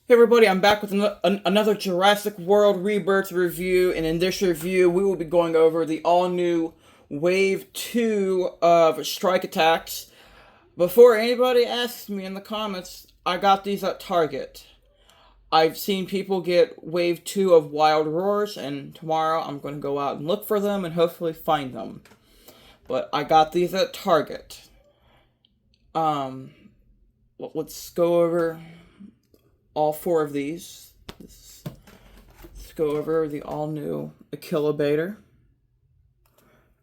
Hey everybody, I'm back with another Jurassic World Rebirth review, and in this review, we will be going over the all-new Wave 2 of Strike Attacks. Before anybody asks me in the comments, I got these at Target. I've seen people get Wave 2 of Wild Roars, and tomorrow I'm going to go out and look for them and hopefully find them. But I got these at Target. Let's go over all four of these. Let's go over the all-new Achillobator.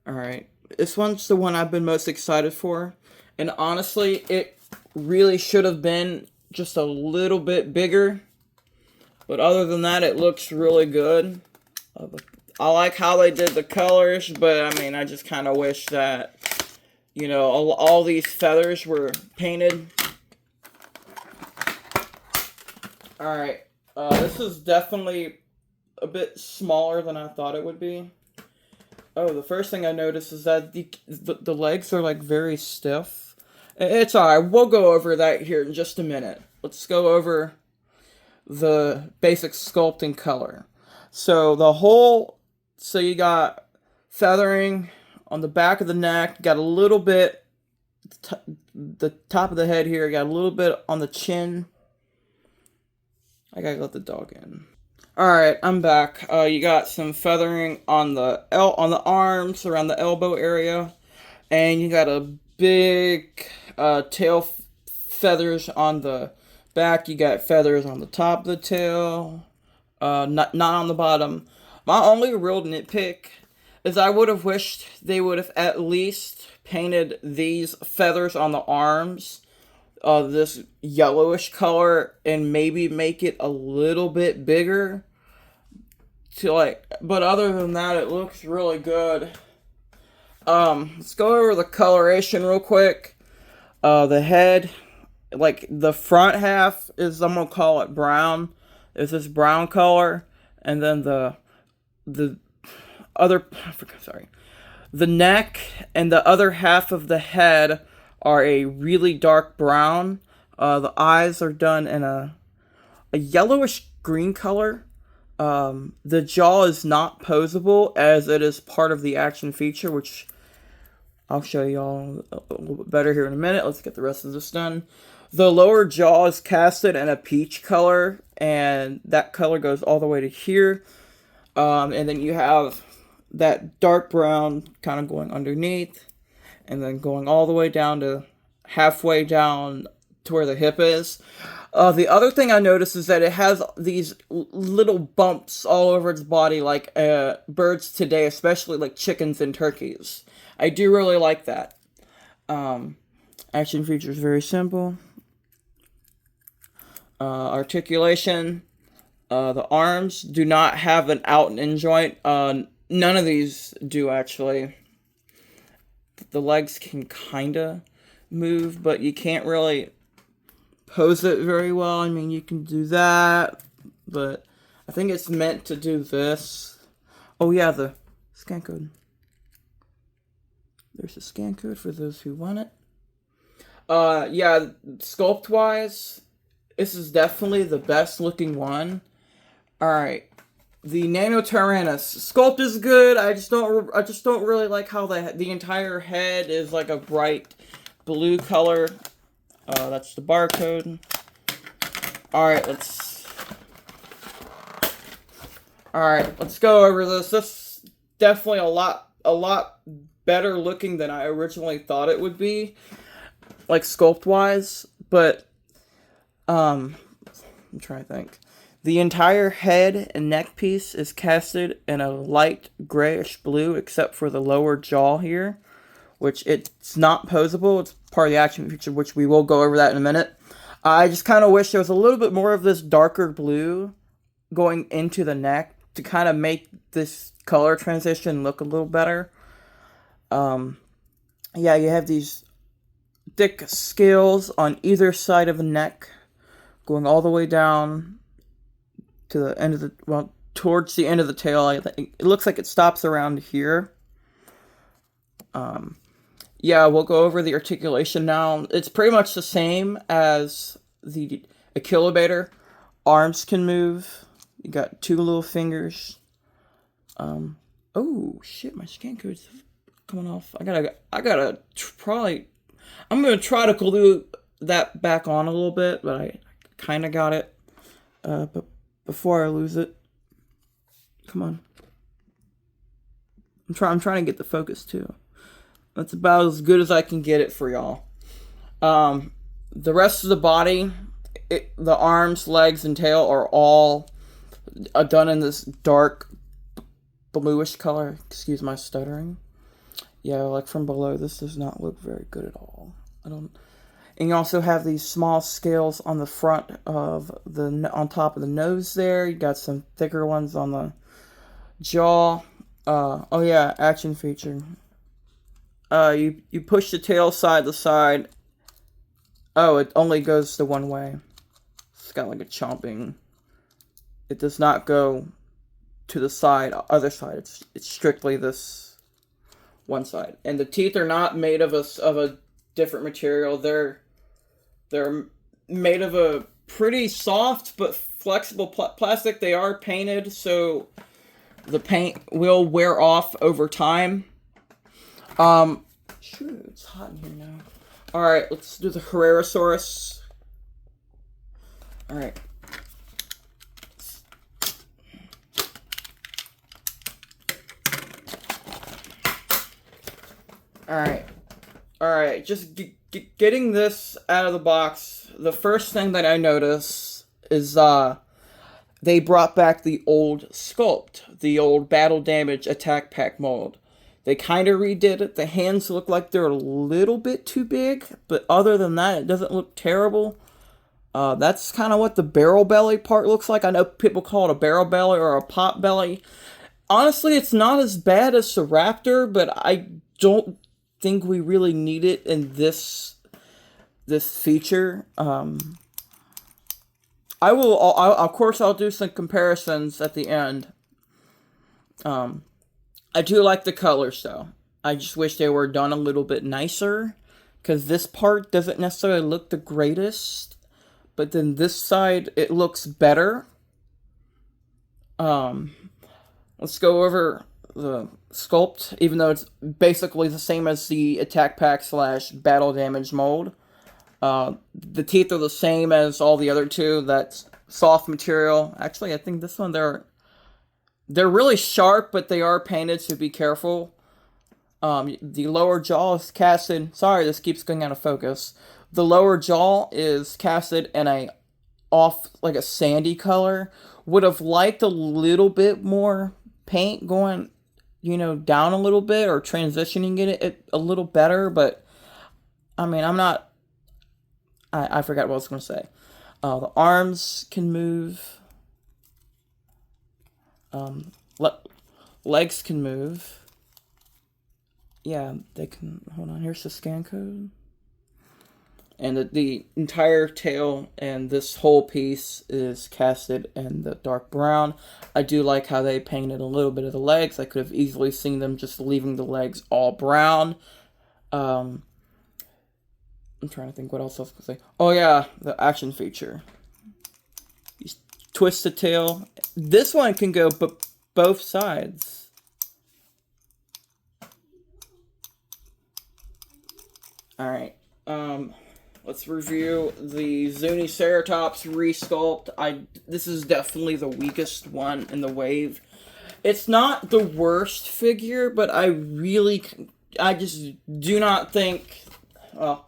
Alright, this one's the one I've been most excited for. And honestly, it really should have been just a little bit bigger. But other than that, it looks really good. I like how they did the colors, but I mean, I just kind of wish that, you know, all these feathers were painted. Alright, this is definitely a bit smaller than I thought it would be. Oh, the first thing I noticed is that the legs are like very stiff. It's alright, we'll go over that here in just a minute. Let's go over the basic sculpting color. So you got feathering on the back of the neck, got a little bit, the top of the head here, got a little bit on the chin. I gotta let the dog in. Alright, I'm back. You got some feathering on the arms, around the elbow area. And you got a big tail feathers on the back. You got feathers on the top of the tail. Not on the bottom. My only real nitpick is I would have wished they would have at least painted these feathers on the arms this yellowish color and maybe make it a little bit bigger but other than that, it looks really good. Let's go over the coloration real quick. The head, like the front half is, I'm gonna call it brown. It's this brown color, and then the neck and the other half of the head are a really dark brown. The eyes are done in a yellowish green color. The jaw is not posable as it is part of the action feature, which I'll show y'all a little bit better here in a minute. Let's get the rest of this done. The lower jaw is casted in a peach color, and that color goes all the way to here. And then you have that dark brown kind of going underneath, and then going all the way down to halfway down to where the hip is. The other thing I noticed is that it has these little bumps all over its body like birds today, especially like chickens and turkeys. I do really like that. Action feature is very simple. Articulation. The arms do not have an out and in joint. None of these do, actually. The legs can kinda move, but you can't really pose it very well. I mean, you can do that, but I think it's meant to do this. Oh yeah, the scan code. There's a scan code for those who want it. Yeah, sculpt-wise, this is definitely the best looking one. Alright. The Namotrannus sculpt is good. I just don't really like how the entire head is like a bright blue color. That's the barcode. Alright, let's go over this. This is definitely a lot better looking than I originally thought it would be, like sculpt wise, but I'm trying to think. The entire head and neck piece is casted in a light grayish blue, except for the lower jaw here, which it's not posable. It's part of the action feature, which we will go over that in a minute. I just kind of wish there was a little bit more of this darker blue going into the neck to kind of make this color transition look a little better. Yeah, you have these thick scales on either side of the neck, going all the way down to the end of the, towards the end of the tail. It looks like it stops around here. Yeah, we'll go over the articulation now. It's pretty much the same as the Achillobator. Arms can move. You got 2 little fingers. Oh shit, my scan code's coming off. I'm gonna try to glue that back on a little bit, but I kind of got it. But before I lose it, come on. I'm trying to get the focus too. That's about as good as I can get it for y'all. The rest of the body, the arms, legs, and tail are all done in this dark bluish color. Excuse my stuttering. Yeah, like from below, this does not look very good at all. And you also have these small scales on the front of on top of the nose there. You got some thicker ones on the jaw. Oh yeah, action feature. You push the tail side to side. Oh, it only goes the one way. It's got like a chomping. It does not go to the other side. It's strictly this one side. And the teeth are not made of a different material. They're made of a pretty soft but flexible plastic. They are painted, so the paint will wear off over time. Shoot, it's hot in here now. Alright, let's do the Herrerasaurus. Alright. Alright, just getting this out of the box, the first thing that I notice is, they brought back the old sculpt, the old battle damage attack pack mold. They kind of redid it. The hands look like they're a little bit too big, but other than that, it doesn't look terrible. That's kind of what the barrel belly part looks like. I know people call it a barrel belly or a pot belly. Honestly, it's not as bad as the Raptor, but I don't think we really need it in this feature. Of course, I'll do some comparisons at the end. I do like the colors, though. I just wish they were done a little bit nicer, because this part doesn't necessarily look the greatest, but then this side, it looks better. Let's go over the sculpt, even though it's basically the same as the attack pack / battle damage mold. The teeth are the same as all the other two. That's soft material. Actually, I think this one, they're really sharp, but they are painted, so be careful. The lower jaw is casted. Sorry, this keeps going out of focus. The lower jaw is casted in like a sandy color. Would have liked a little bit more paint going, down a little bit, or transitioning it a little better, but, I mean, I forgot what I was going to say. The arms can move. Legs can move. Yeah, they can. Hold on, here's the scan code. And the entire tail and this whole piece is casted in the dark brown. I do like how they painted a little bit of the legs. I could have easily seen them just leaving the legs all brown. I'm trying to think what else I was going to say. Oh yeah, the action feature. You twist the tail. This one can go both sides. Alright, let's review the Zonyeratops resculpt. This is definitely the weakest one in the wave. It's not the worst figure, but I just do not think, well,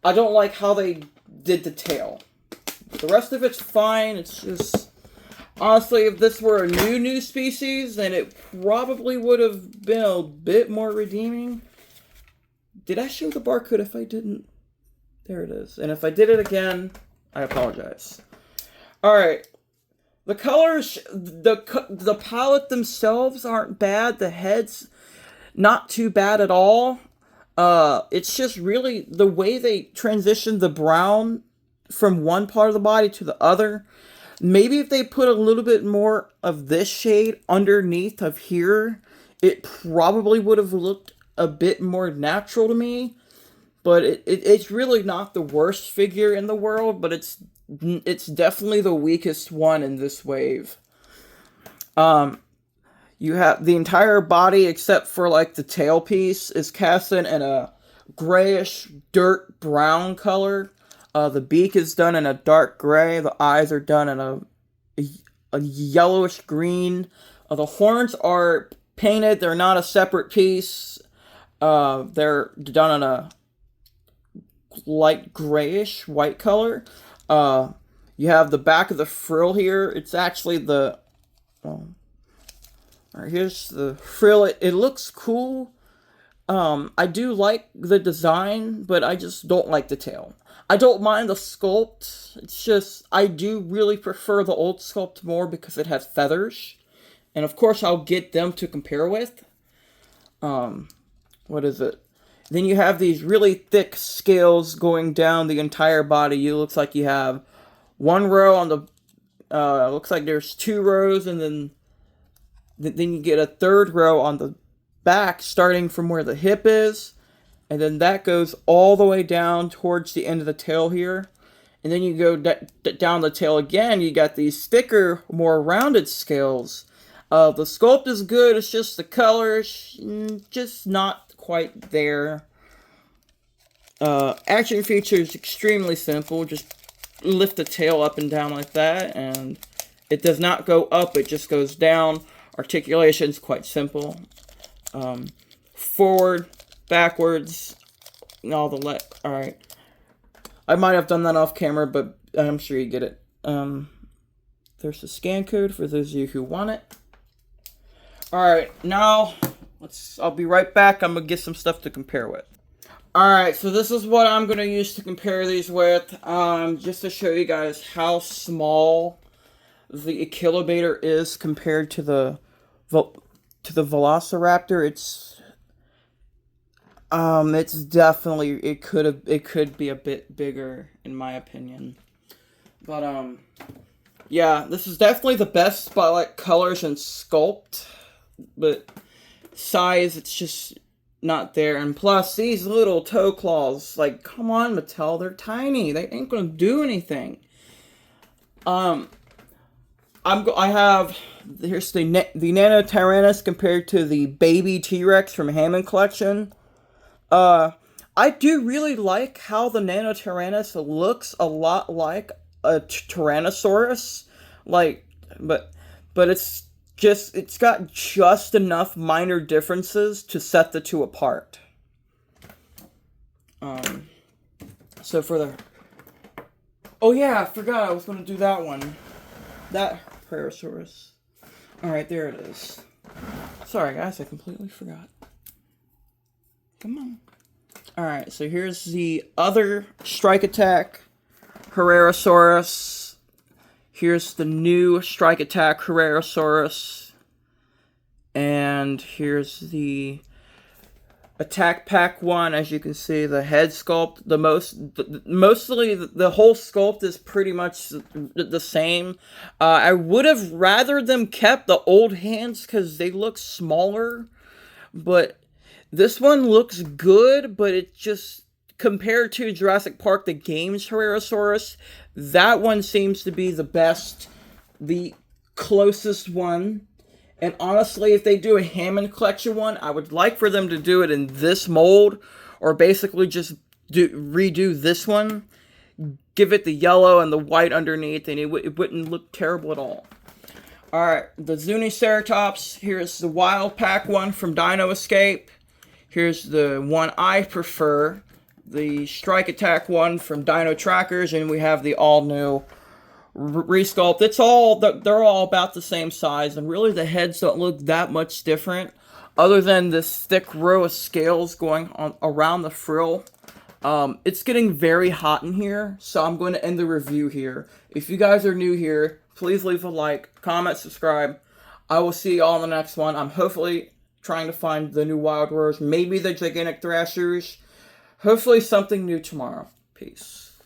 I don't like how they did the tail. The rest of it's fine. It's just, honestly, if this were a new species, then it probably would have been a bit more redeeming. Did I show the barcode? If I didn't, there it is. And if I did it again, I apologize. Alright. The colors, the palette themselves aren't bad. The head's not too bad at all. It's just really the way they transitioned the brown from one part of the body to the other. Maybe if they put a little bit more of this shade underneath of here, it probably would have looked a bit more natural to me. But it's really not the worst figure in the world, but it's it's definitely the weakest one in this wave. You have the entire body except for like the tail piece is cast in a grayish dirt brown color. The beak is done in a dark gray. The eyes are done in a yellowish green. The horns are painted. They're not a separate piece. They're done in a light grayish white color. You have the back of the frill here. It's actually the... Alright, here's the frill. It looks cool. I do like the design, but I just don't like the tail. I don't mind the sculpt. It's just, I do really prefer the old sculpt more because it has feathers. And of course, I'll get them to compare with. What is it? Then you have these really thick scales going down the entire body. It looks like you have one row on the... looks like there's 2 rows, and then you get a 3rd row on the back, starting from where the hip is, and then that goes all the way down towards the end of the tail here, and then you go down the tail again. You got these thicker, more rounded scales. The sculpt is good. It's just the colors, just not quite there. Action features extremely simple. Just lift the tail up and down like that, and it does not go up. It just goes down. Articulation's quite simple. Forward, backwards, and all the alright. I might have done that off camera, but I'm sure you get it. There's the scan code for those of you who want it. Alright, now I'll be right back. I'm gonna get some stuff to compare with. Alright, so this is what I'm gonna use to compare these with. Just to show you guys how small the Equilobator is compared to the Velociraptor. It's definitely, it could be a bit bigger in my opinion. But yeah, this is definitely the best by like colors and sculpt, but size, it's just not there. And plus these little toe claws, like, come on Mattel, they're tiny. They ain't gonna do anything. Here's the Namotrannus compared to the baby T-Rex from Hammond Collection. I do really like how the Namotrannus looks a lot like a Tyrannosaurus. Like, but it's got just enough minor differences to set the two apart. So for the... Oh yeah, I forgot I was going to do that one. That Herrerasaurus. Alright, there it is. Sorry guys, I completely forgot. Come on. Alright, so here's the other Strike Attack Herrerasaurus. Here's the new Strike Attack Herrerasaurus. And here's the Attack Pack one. As you can see, the head sculpt, mostly the whole sculpt is pretty much the same. I would have rather them kept the old hands because they look smaller, but this one looks good, but it just, compared to Jurassic Park, the game's Herrerasaurus, that one seems to be the best, the closest one. And honestly, if they do a Hammond Collection one, I would like for them to do it in this mold, or basically just redo this one, give it the yellow and the white underneath, and it wouldn't look terrible at all. Alright, the Zonyeratops. Here's the Wild Pack one from Dino Escape. Here's the one I prefer, the Strike Attack one from Dino Trackers, and we have the all-new resculpt. They're all about the same size, and really the heads don't look that much different, other than this thick row of scales going on around the frill. It's getting very hot in here, so I'm going to end the review here. If you guys are new here, please leave a like, comment, subscribe. I will see you all in the next one. I'm hopefully trying to find the new Wild Rose, maybe the Gigantic Thrashers. Hopefully something new tomorrow. Peace.